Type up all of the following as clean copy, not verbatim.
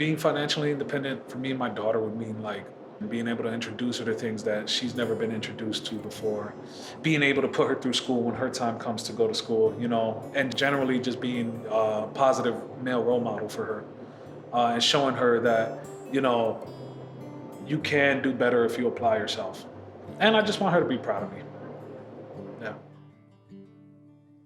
Being financially independent for me and my daughter would mean like being able to introduce her to things that she's never been introduced to before, being able to put her through school when her time comes to go to school, and generally just being a positive male role model for her, and showing her that, you know, you can do better if you apply yourself. And I just want her to be proud of me. Yeah.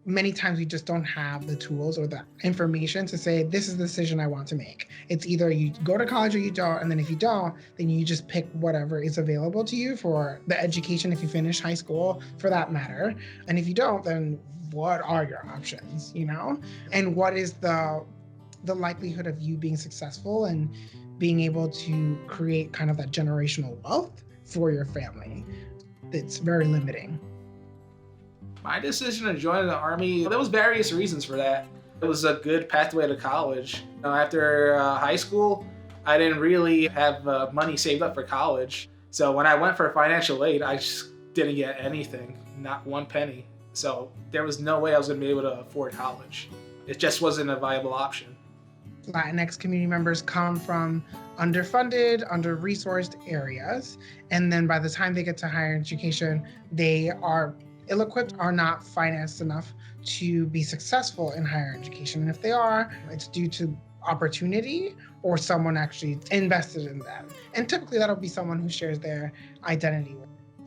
Many times we just don't have the tools or the information to say, this is the decision I want to make. It's either you go to college or you don't, and then if you don't, then you just pick whatever is available to you for the education if you finish high school, for that matter. And if you don't, then what are your options, And what is the likelihood of you being successful and being able to create kind of that generational wealth for your family? It's very limiting. My decision to join the Army, there was various reasons for that. It was a good pathway to college. After high school, I didn't really have money saved up for college. So when I went for financial aid, I just didn't get anything, not one penny. So there was no way I was going to be able to afford college. It just wasn't a viable option. Latinx community members come from underfunded, under-resourced areas. And then by the time they get to higher education, they are ill-equipped, are not financed enough to be successful in higher education. And if they are, it's due to opportunity or someone actually invested in them. And typically that'll be someone who shares their identity.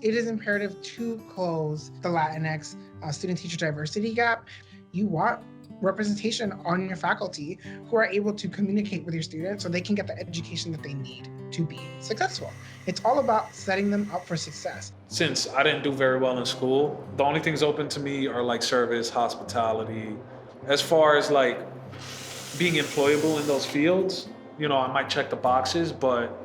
It is imperative to close the Latinx student-teacher diversity gap. You want representation on your faculty who are able to communicate with your students so they can get the education that they need to be successful. It's all about setting them up for success. Since I didn't do very well in school, the only things open to me are like service, hospitality. As far as like being employable in those fields, I might check the boxes, but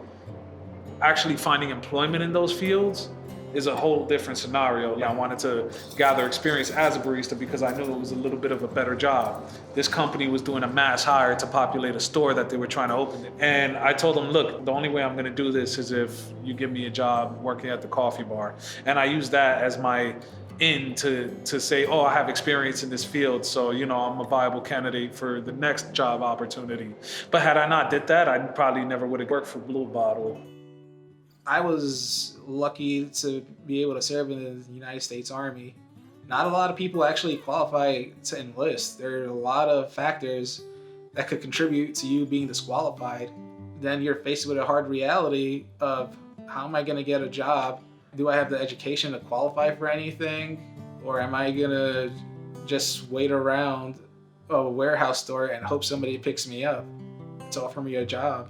actually finding employment in those fields is a whole different scenario. I wanted to gather experience as a barista because I knew it was a little bit of a better job. This company was doing a mass hire to populate a store that they were trying to open. And I told them, look, the only way I'm gonna do this is if you give me a job working at the coffee bar. And I used that as my in to say, oh, I have experience in this field, so I'm a viable candidate for the next job opportunity. But had I not did that, I probably never would have worked for Blue Bottle. I was lucky to be able to serve in the United States Army. Not a lot of people actually qualify to enlist. There are a lot of factors that could contribute to you being disqualified. Then you're faced with a hard reality of, how am I going to get a job? Do I have the education to qualify for anything? Or am I going to just wait around a warehouse store and hope somebody picks me up to offer me a job?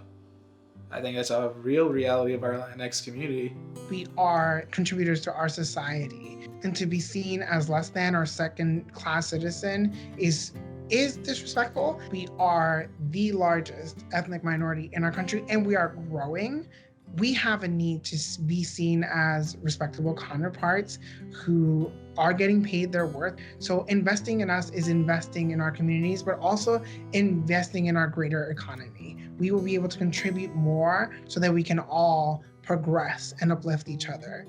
I think that's a real reality of our Latinx community. We are contributors to our society, and to be seen as less than or second-class citizen is disrespectful. We are the largest ethnic minority in our country, and we are growing. We have a need to be seen as respectable counterparts who are getting paid their worth. So investing in us is investing in our communities, but also investing in our greater economy. We will be able to contribute more so that we can all progress and uplift each other.